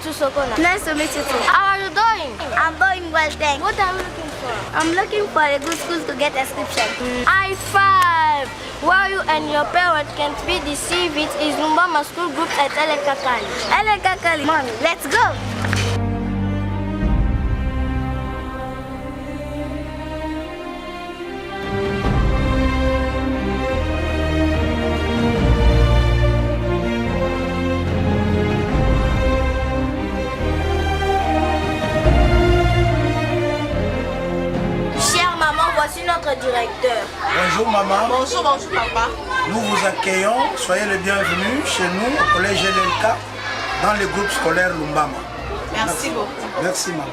to Sokona. Nice to meet you too. How are you doing? I'm doing well, thanks. What are you looking for? I'm looking for a good school to get inscription. High five! Where you and your parents can't be deceived is Lumbama School Group at Eleka College. Eleka College. Mommy, let's go. Voici notre directeur. Bonjour maman. Bonjour papa. Nous vous accueillons, soyez les bienvenus chez nous au collège LLK dans le groupe scolaire Lumbama. Merci beaucoup. Merci maman.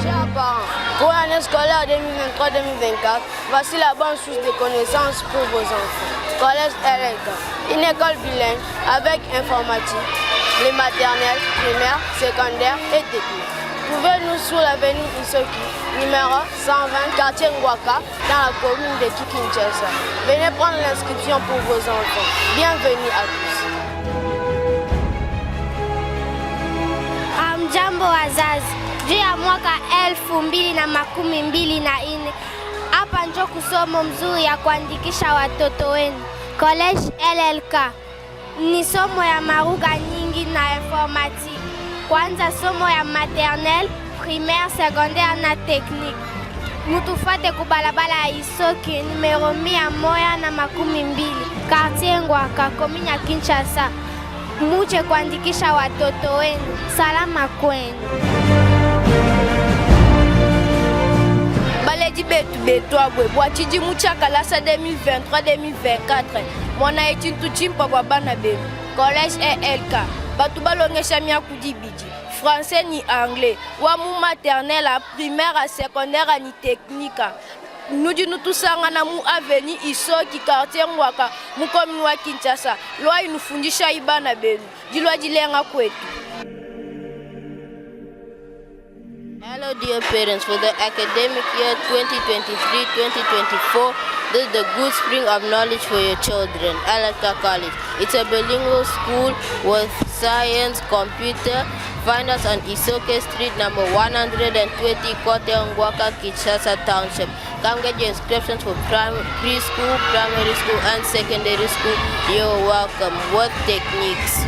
Chers parents, pour l'année scolaire 2023-2024, voici la bonne source de connaissances pour vos enfants. Collège LLK, une école bilingue avec informatique, les maternelles, primaires, secondaires et techniques. Trouvez-nous sur l'avenue Isoki, numéro 120, quartier Ngwaka, dans la commune de Kinshasa. Venez prendre l'inscription pour vos enfants. Bienvenue à tous. Jambo wazazi, juu ya mwaka 2024 hapa njo kusomo mzuri ya kuandikisha watoto wenu. College LLK ni somo ya maruga nyingi na informatique. Kwanza somo ya maternelle, primaire, secondaire na technique. Mutufate kubalabala ya Isoki numero 112, quartier Ngwaka, commune ya Kinshasa. Muje kuandikisha watoto wenu. Salama kwenu. Baledi betu abwe bwachiji muchaka lasa 2023-2024. Mwana etintu chimpa kwa bana benu. Collège LLK. Batu balongesha miaku dibidi. Français ni anglais. Wamu maternelle à primaire à secondaire ni technique. Nous disons tout ça na mu avenue Isoki quartier Ngwaka mu commune wa Kinshasa. Loi inufundisha ibana benu. Dilwa dilenga kwetu. Hello dear parents, for the academic year 2023-2024, this is the good spring of knowledge for your children, Eleka College. It's a bilingual school with science, computer. Find us on Isoke Street, number 120, Kote Ngwaka, Kinshasa Township. Come get your inscriptions for preschool, primary school, and secondary school. You're welcome. What techniques?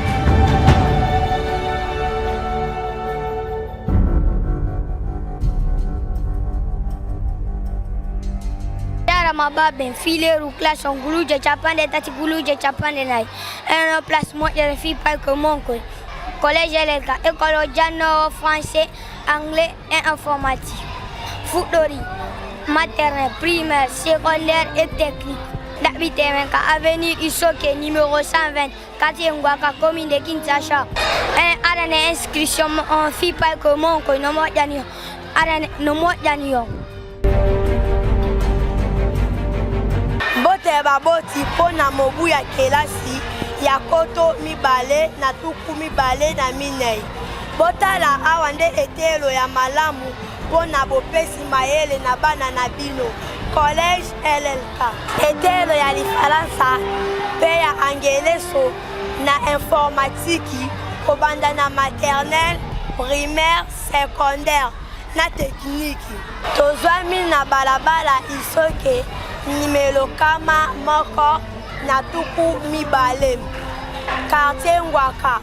Mababe fileru classe on guluja chapande tati guluja chapande nai un place moja fi pas que mon collège LLK école jano français anglais et informatique football maternelle primaire secondaire et technique d'habiter menka avenue Isoke numéro 120 quartier Ngwaka commune de Kinshasa arane inscription en fi pas que mon no moja ni arane no moja ni Bote baboti pona mobu ya kelasi ya koto mibale na tuku mibale na minei. Botala awande etelo ya malamu pona bopesi mayele na bana na bino. Collège LLK. Etelo ya lifaransa pe ya angeleso na informatiki kobanda na maternelle, primaire, secondaire na tekniki. Tozwami na balabala Isoke numéro kama moko na tuku mibale quartier Ngwaka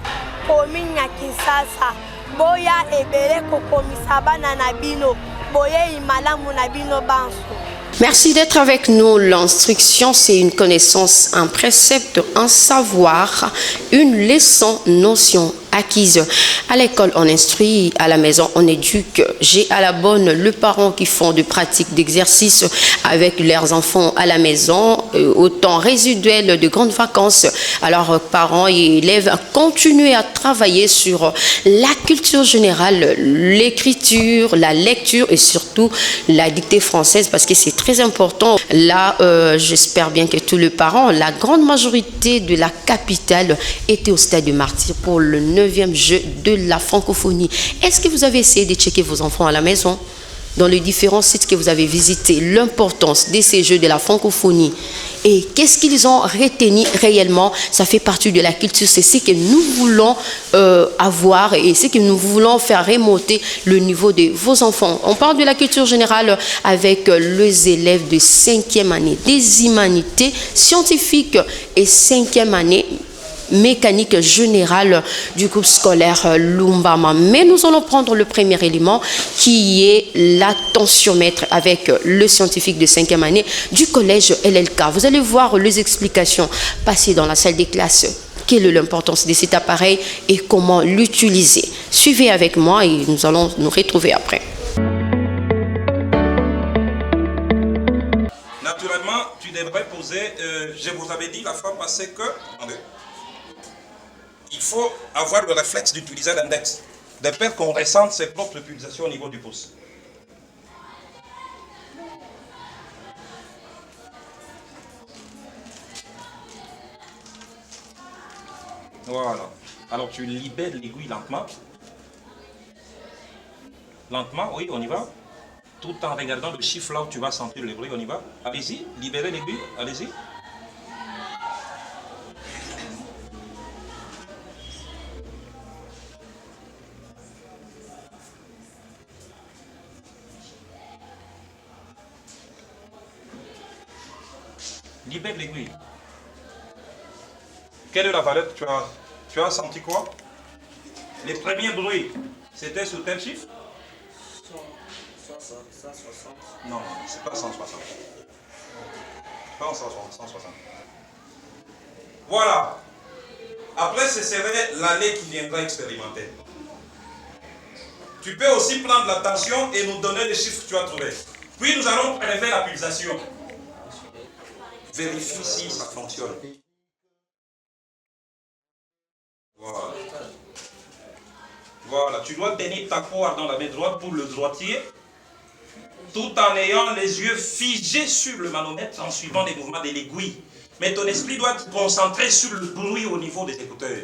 commune ya Kinshasa. Boya ebele kokomisa bana na bino boye imalamu na bino banso. Merci d'être avec nous. L'instruction, c'est une connaissance, un précepte, un savoir, une leçon, notion acquise. À l'école, on instruit, à la maison, on éduque. J'ai à la bonne le parent qui font de pratiques d'exercice avec leurs enfants à la maison, au temps résiduel de grandes vacances. Alors, parents et élèves, continuez à travailler sur la culture générale, l'écriture, la lecture et surtout la dictée française parce que c'est très important. Là, j'espère bien que tous les parents, la grande majorité de la capitale était au stade de Martyr pour le 9e jeu de la francophonie. Est-ce que vous avez essayé de checker vos enfants à la maison? dans les différents sites que vous avez visités, l'importance de ces jeux de la francophonie et qu'est-ce qu'ils ont retenu réellement, ça fait partie de la culture. C'est ce que nous voulons avoir et ce que nous voulons faire remonter le niveau de vos enfants. On parle de la culture générale avec les élèves de 5e année des humanités scientifiques et 5e année mécanique générale du groupe scolaire Lumbama. Mais nous allons prendre le premier élément qui est la tensiomètre avec le scientifique de 5e année du collège LLK. Vous allez voir les explications passées dans la salle des classes. Quelle est l'importance de cet appareil et comment l'utiliser. Suivez avec moi et nous allons nous retrouver après. Naturellement, tu devrais poser, je vous avais dit la fois passée que... Il faut avoir le réflexe d'utiliser l'index, de peur qu'on ressente ses propres pulsations au niveau du pouce. Voilà. Alors tu libères l'aiguille lentement. Lentement, oui, on y va. Tout en regardant le chiffre là où tu vas sentir le bruit, on y va. Allez-y, libérez l'aiguille, allez-y. Libère l'aiguille. Quelle est la valeur que tu as senti quoi? Les premiers bruits, c'était sur quel chiffre? 160. Non, c'est pas 160. Pas 160. Voilà. Après, ce serait l'année qui viendra expérimenter. Tu peux aussi prendre la tension et nous donner les chiffres que tu as trouvés. Puis nous allons prélever la pulsation. Vérifie si ça fonctionne. Voilà. Voilà, tu dois tenir ta poire dans la main droite pour le droitier, tout en ayant les yeux figés sur le manomètre en suivant les mouvements de l'aiguille. Mais ton esprit doit être concentré sur le bruit au niveau des écouteurs.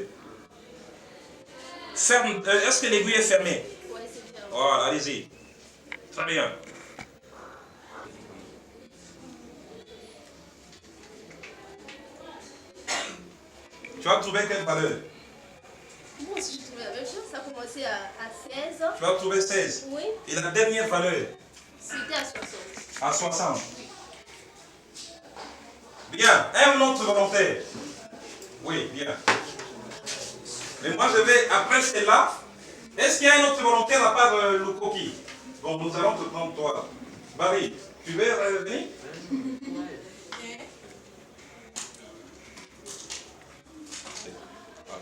Ferme. Est-ce que l'aiguille est fermée? Oui, c'est fermé. Voilà, allez-y. Très bien. Tu as trouvé quelle valeur? Moi aussi, j'ai trouvé la même chose. Ça a commencé à 16. Tu as trouvé 16? Oui. Et la dernière valeur? C'était à 60. À 60. Bien. Un autre volontaire? Oui, bien. Mais moi, je vais, après celle-là, est-ce qu'il y a un autre volontaire à part le coquille? Bon, nous allons te prendre toi. Barry, tu veux venir?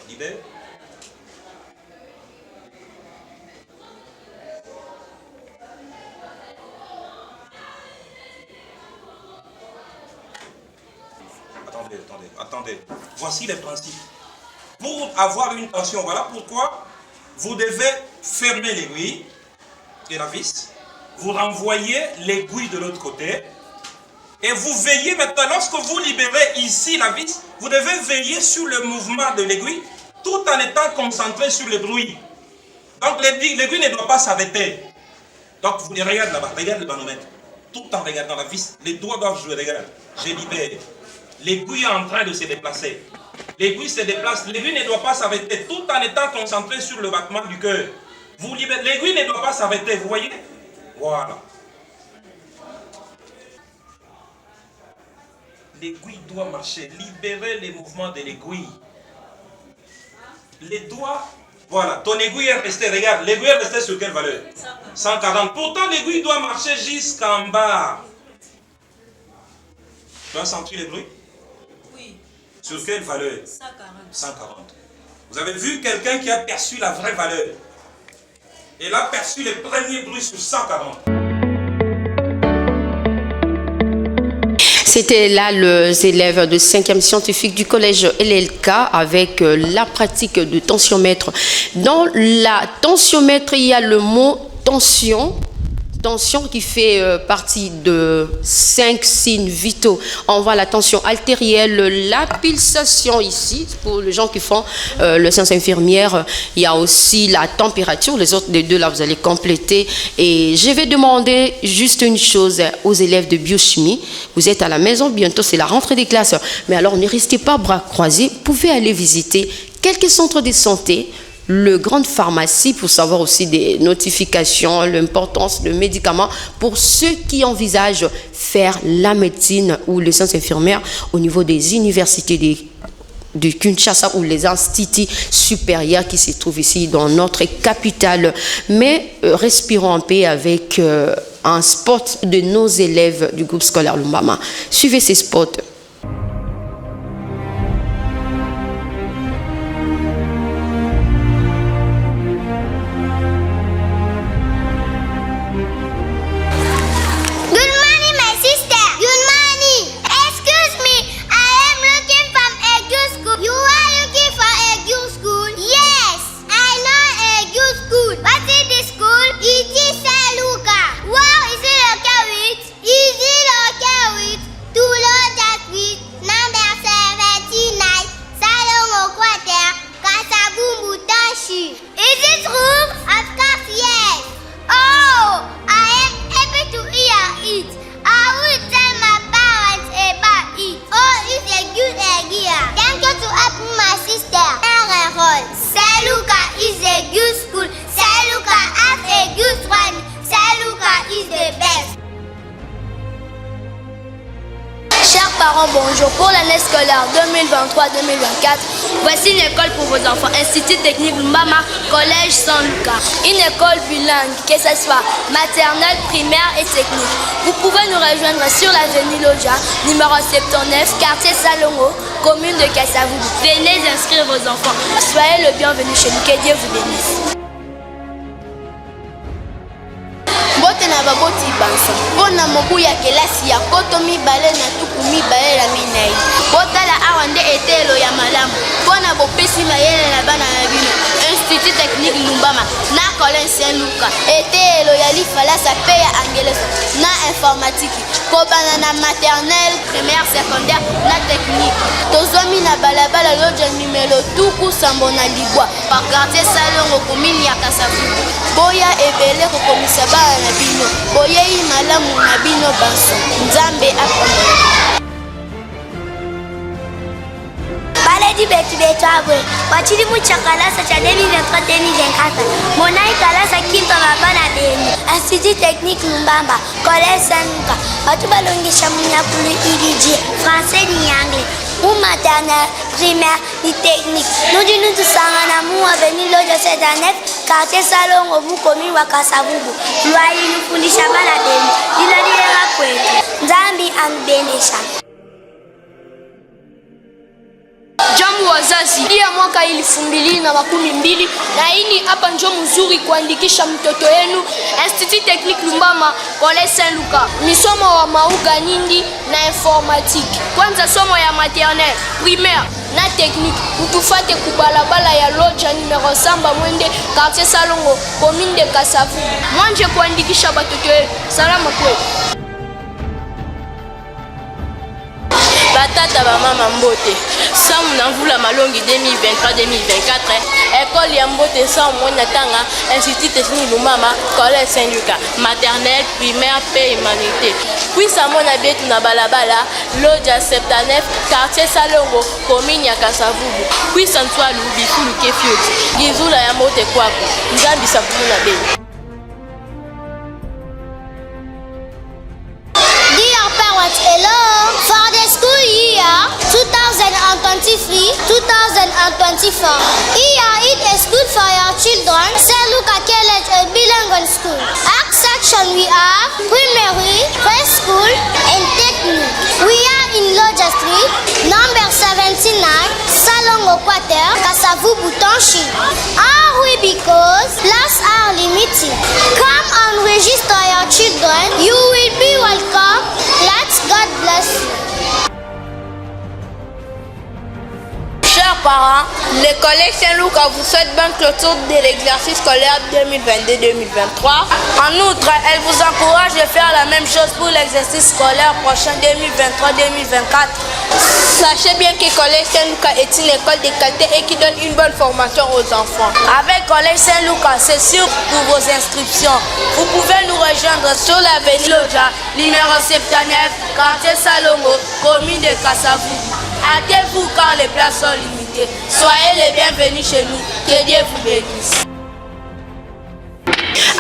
L'idée? Attendez. Voici les principes. Pour avoir une tension, voilà pourquoi vous devez fermer l'aiguille et la vis. Vous renvoyez l'aiguille de l'autre côté. Et vous veillez maintenant, lorsque vous libérez ici la vis, vous devez veiller sur le mouvement de l'aiguille tout en étant concentré sur le bruit. Donc l'aiguille ne doit pas s'arrêter. Donc vous regardez là-bas, regarde le manomètre. Tout en regardant la vis, les doigts doivent jouer, regarde. Je libère. L'aiguille est en train de se déplacer. L'aiguille se déplace, l'aiguille ne doit pas s'arrêter tout en étant concentré sur le battement du cœur. Vous libérez, l'aiguille ne doit pas s'arrêter, vous voyez? Voilà. L'aiguille doit marcher. Libérez les mouvements de l'aiguille. Les doigts, voilà, ton aiguille est restée, regarde, l'aiguille est restée sur quelle valeur? 140. Pourtant, l'aiguille doit marcher jusqu'en bas. Tu as senti le bruit? Oui. Sur quelle valeur? 140. 140. Vous avez vu quelqu'un qui a perçu la vraie valeur. Il a perçu les premiers bruits sur 140. C'était là les élèves de 5e scientifique du collège LLK avec la pratique de tensiomètre. Dans la tensiomètre, il y a le mot tension tension qui fait partie de 5 signes vitaux. On voit la tension artérielle, la pulsation ici, pour les gens qui font le science infirmière. Il y a aussi la température, les autres des deux là, vous allez compléter. Et je vais demander juste une chose aux élèves de biochimie. Vous êtes à la maison, bientôt c'est la rentrée des classes. Mais alors ne restez pas bras croisés, vous pouvez aller visiter quelques centres de santé, le grande pharmacie pour savoir aussi des notifications, l'importance de médicaments pour ceux qui envisagent faire la médecine ou les sciences infirmières au niveau des universités de Kinshasa ou les instituts supérieurs qui se trouvent ici dans notre capitale. Mais respirons en paix avec un spot de nos élèves du groupe scolaire Lumbama. Suivez ces spots. Parents, bonjour. Pour l'année scolaire 2023-2024, voici une école pour vos enfants. Institut technique Lumbama, Collège Saint-Lucas. Une école bilingue, que ce soit maternelle, primaire et technique. Vous pouvez nous rejoindre sur l'avenue Loja, numéro 79, quartier Salongo, commune de Kasavubu. Venez inscrire vos enfants. Soyez le bienvenu chez nous. Que Dieu vous bénisse. Bote na baboti bansa pona mobu ya kelasi ya koto mibale na tuku mibale la minei botala awa nde etelo ya malamu pona bopesi mayele na bana na bino. Institut technique Lumbama na Collège Saint-Lucas etelo ya lifalasa pe ya angeleso na informatique kobana na maternelle, primaire, secondaire na technique. Tozwami na balabala loja numero tuku sambo na libwa pa quartier Salongo commune ya Kasavubu. Boya ebele kokomisa bana na bino boyei malamu na bino banso nzambe apambola. Baledi betu abwe wachili muchakalasa cha 2023-2024 monai kalasa kinto mabana beni. Institut technique Lumbamba, Collège Saint-Lucas watu balongesha munyakulu idiji français ni anglais ou maternelle, primaire ni technique. Nous disons tout ça en amour avenue Loja 79 quartier Salongo vous commune wa Kasavubu. Loyer nous fundisha bana beni diladilela kwetu nzambi ambendesha. Jambo wazazi, dia mwaka 2012 na hii hapa njo mzuri kuandikisha mtoto yenu Institut Technique Lumbama, Collège Saint-Lucas. Ni somo wa mauga nyingi na informatique. Kwanza somo ya maternelle, primaire na technique. Utufate kubalabala ya Loja numero samba mwende quartier Salongo, commune de Kasavubu. Mwanje kuandikisha batoto yenu. Salama kwetu. Batata ba mama mbote samu na mvula malongi 2023-2024 école ya mbote samu mwana tanga Institut technique Lumbama, Collège Saint-Lucas, maternelle, primaire, pe humanité. Puis samona betu na balabala Loja 79 quartier Salongo commune ya Kasavubu. Puis santwa lubi fulu kefioti gizula ya mbote kwako nzambi sabuna betu. Hello, for the school year 2023-2024. Here it is good for your children. Saint-Lucas College, a bilingual school. Our section we have primary, preschool, and technique. We are in Loja Street, number 79, Salongo Quarter, Kasavubu Township. Hurry because class are limited. Come and register your children. You will be welcome. God bless you. Chers parents, le Collège Saint-Lucas vous souhaite bonne clôture de l'exercice scolaire 2022-2023. En outre, elle vous encourage de faire la même chose pour l'exercice scolaire prochain 2023-2024. Sachez bien que Collège Saint-Lucas est une école de qualité et qui donne une bonne formation aux enfants. Avec Collège Saint-Lucas, c'est sûr pour vos inscriptions. Vous pouvez nous rejoindre sur l'avenue Loja, numéro 79, quartier Salongo, commune de Kassavoubou. Hâtez-vous quand les places sont limitées. Soyez les bienvenus chez nous. Que Dieu vous bénisse.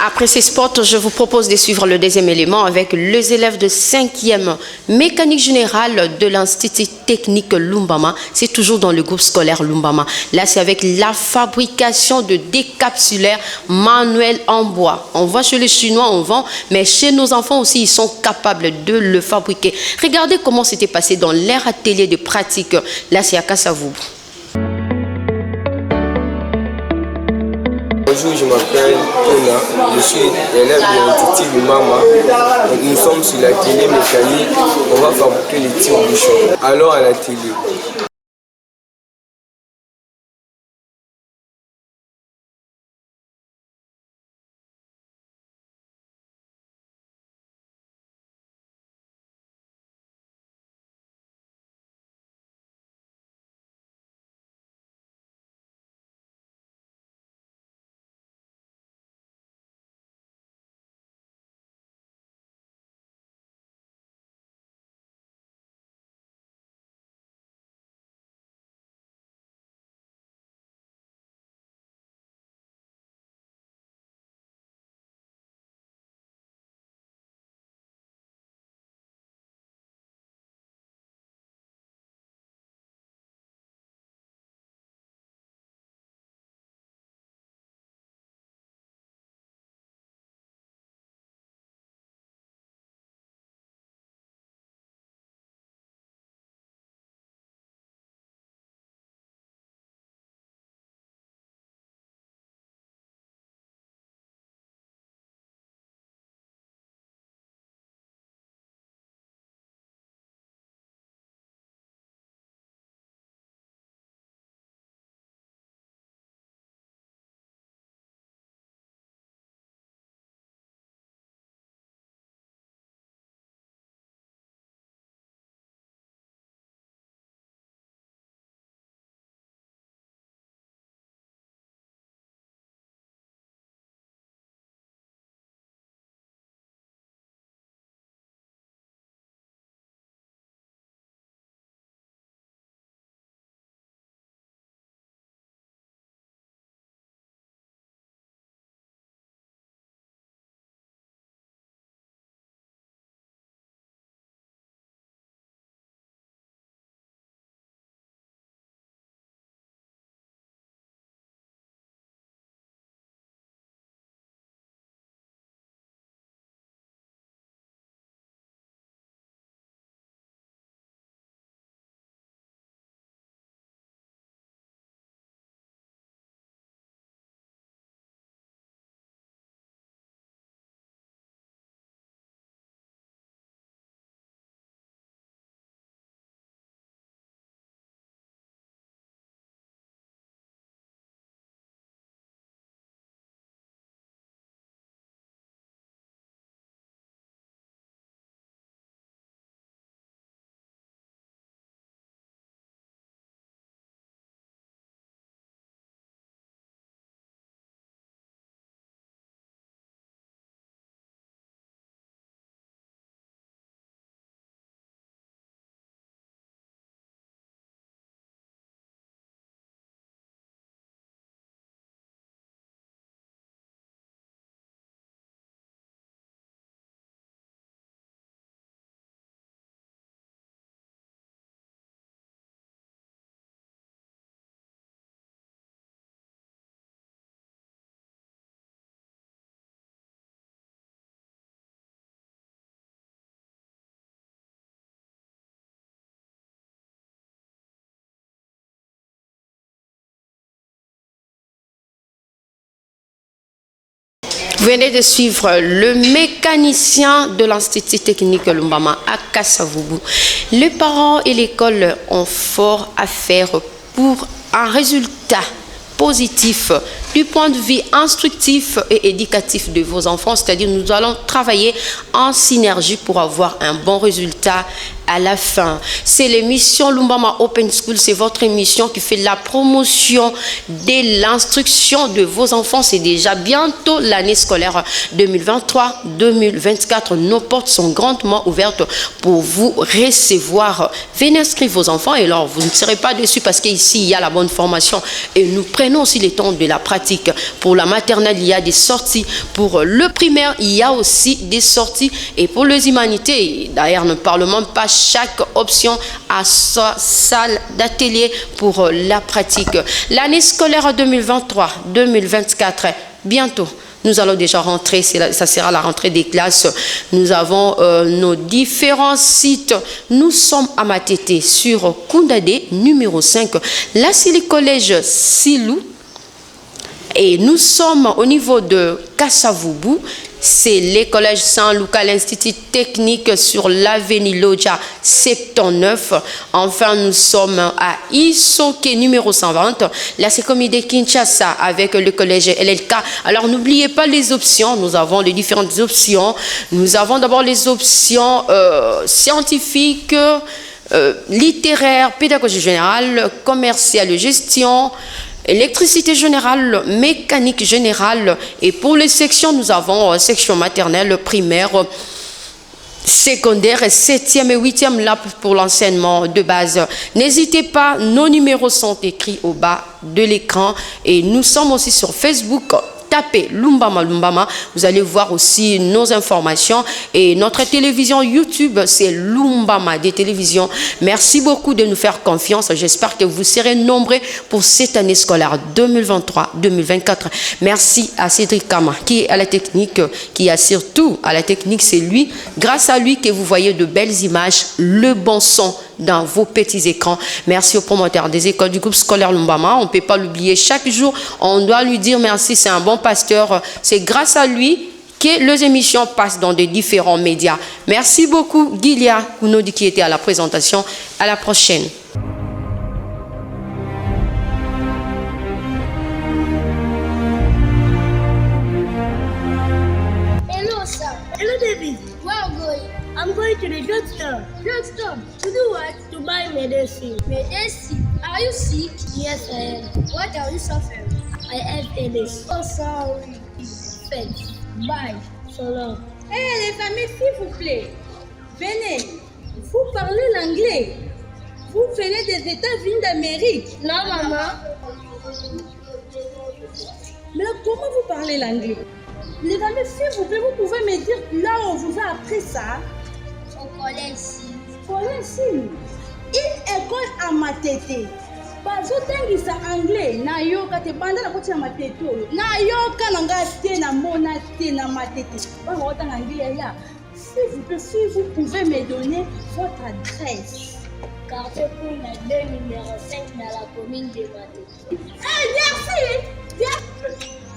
Après ces spots, je vous propose de suivre le deuxième élément avec les élèves de 5e mécanique générale de l'Institut technique Lumbama. C'est toujours dans le groupe scolaire Lumbama. Là, c'est avec la fabrication de décapsulaires manuels en bois. On voit chez les Chinois, on vend, mais chez nos enfants aussi, ils sont capables de le fabriquer. Regardez comment c'était passé dans leur atelier de pratique. Là, c'est à Kassavoubou. Bonjour, je m'appelle Tona, je suis élève de l'Institut Lumbama. Nous sommes sur l'atelier mécanique, on va fabriquer les tire-bouchons. Allons à l'atelier. Vous venez de suivre le mécanicien de l'Institut technique Lumbama à Kassavoubou. Les parents et l'école ont fort à faire pour un résultat positif du point de vue instructif et éducatif de vos enfants, c'est-à-dire nous allons travailler en synergie pour avoir un bon résultat à la fin. C'est l'émission Lumbama Open School, c'est votre émission qui fait la promotion de l'instruction de vos enfants. C'est déjà bientôt l'année scolaire 2023-2024. Nos portes sont grandement ouvertes pour vous recevoir. Venez inscrire vos enfants et alors vous ne serez pas déçus parce qu'ici il y a la bonne formation et nous prenons aussi le temps de la pratique. Pour la maternelle, il y a des sorties. Pour le primaire, il y a aussi des sorties. Et pour les humanités, d'ailleurs, ne parlons même pas, chaque option a sa salle d'atelier pour la pratique. L'année scolaire 2023-2024, bientôt. Nous allons déjà rentrer, ça sera la rentrée des classes. Nous avons nos différents sites. Nous sommes à Matete sur Koundade, numéro 5. Là, c'est le collège Silou. Et nous sommes au niveau de Kassavoubou, c'est le collège Saint-Lucas, l'Institut technique sur l'avenue Lodja 79. Enfin, nous sommes à Isoke numéro 120. Là, c'est comme de Kinshasa avec le collège LLK. Alors, n'oubliez pas les options. Nous avons les différentes options. Nous avons d'abord les options scientifiques, littéraires, pédagogie générale, commerciale, gestion, électricité générale, mécanique générale. Et pour les sections, nous avons section maternelle, primaire, secondaire, 7e et 8e là pour l'enseignement de base. N'hésitez pas, nos numéros sont écrits au bas de l'écran et nous sommes aussi sur Facebook. Tapez Lumbama Lumbama, vous allez voir aussi nos informations et notre télévision YouTube, c'est Lumbama des télévisions. Merci beaucoup de nous faire confiance. J'espère que vous serez nombreux pour cette année scolaire 2023-2024. Merci à Cédric Kama qui est à la technique, qui assure tout à la technique. C'est lui, grâce à lui que vous voyez de belles images, le bon son dans vos petits écrans. Merci aux promoteurs des écoles du groupe scolaire Lumbama. On ne peut pas l'oublier chaque jour. On doit lui dire merci. C'est un bon pasteur. C'est grâce à lui que les émissions passent dans des différents médias. Merci beaucoup, Gilia Kounodi, qui était à la présentation. À la prochaine. Hello, sir. Hello, David. Where are you going? I'm going to the drugstore. Drugstore. To do what? To buy medicine. Medicine. Are you sick? Yes, I am. What are you suffering? I have headache. Oh, sorry. Thanks. Bye. So long. Hey, les amis, s'il vous plaît, venez. Vous parlez l'anglais. Vous venez des États-Unis d'Amérique. Non, maman. Mais comment vous parlez l'anglais? Les amis, s'il vous plaît, vous pouvez me dire là où on vous a appris ça? Au collège ici. Collège ici. Une école à Matete. bazotangisa anglais nayoka te banda na koti na matete oyo nayoka na ngai te na mona te na matete bana otanga anglais ya s'il vous plaît, si vous pouvez me donner votre adresse. Quartier pour la 2 numéro 5 dans la commune de Matete.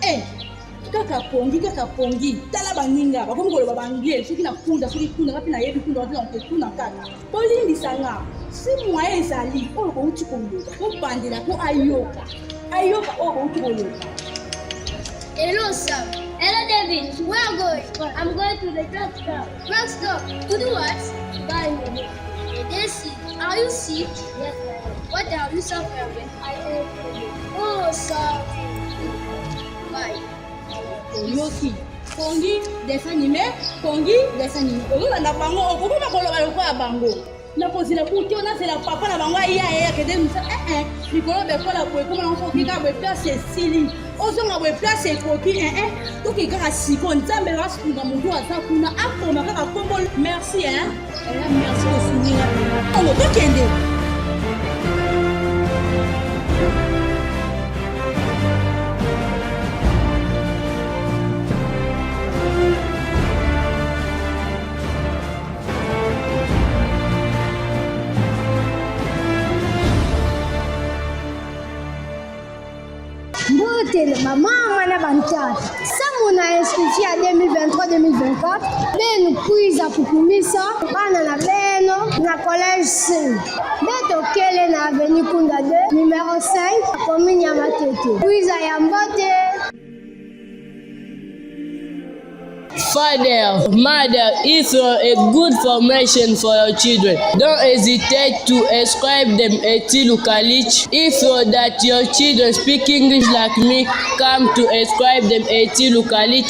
Merci. Kaka pongi tala baninga bakomi koloba banglais soki na kunda soki kunda ngapi na yebi kunda wapi na ketuna kaka bolingisa nga si moyen ezali oyo bouti koloba obandela po ayoka oyo bouti koloba. Hello, sir. Hello, David. Where are you going? I'm going to the drugstore. Drugstore? To do what? Buy medicine. Are you sick? Yes, I am. What are you suffering? I am headache. Oh, sorry. Bye. Yoki pongi dessin animé olanda bango okokoma koloba lokola bango nakozela kuti onazela papa na bango aya kende misa likolo bekola boye koma nango okika boye place esili ozonga boye place ekoki toki kaka siko nzambe asunga motu aza kuna akoma kaka kombo. Merci merci osuninga ongo tokende. Mama na bantata samuna inscription ya 2023-2024 benu kwiza kukumisa bana na beno na collège C betokele na avenue Kunda 2 numéro 5 commune ya Matete kwiza ya Mbote. Father, mother, if you're a good formation for your children, don't hesitate to ascribe them a Tilu College. If you're that your children speak English like me, come to ascribe them a Tilu College.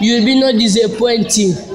You'll be not disappointing.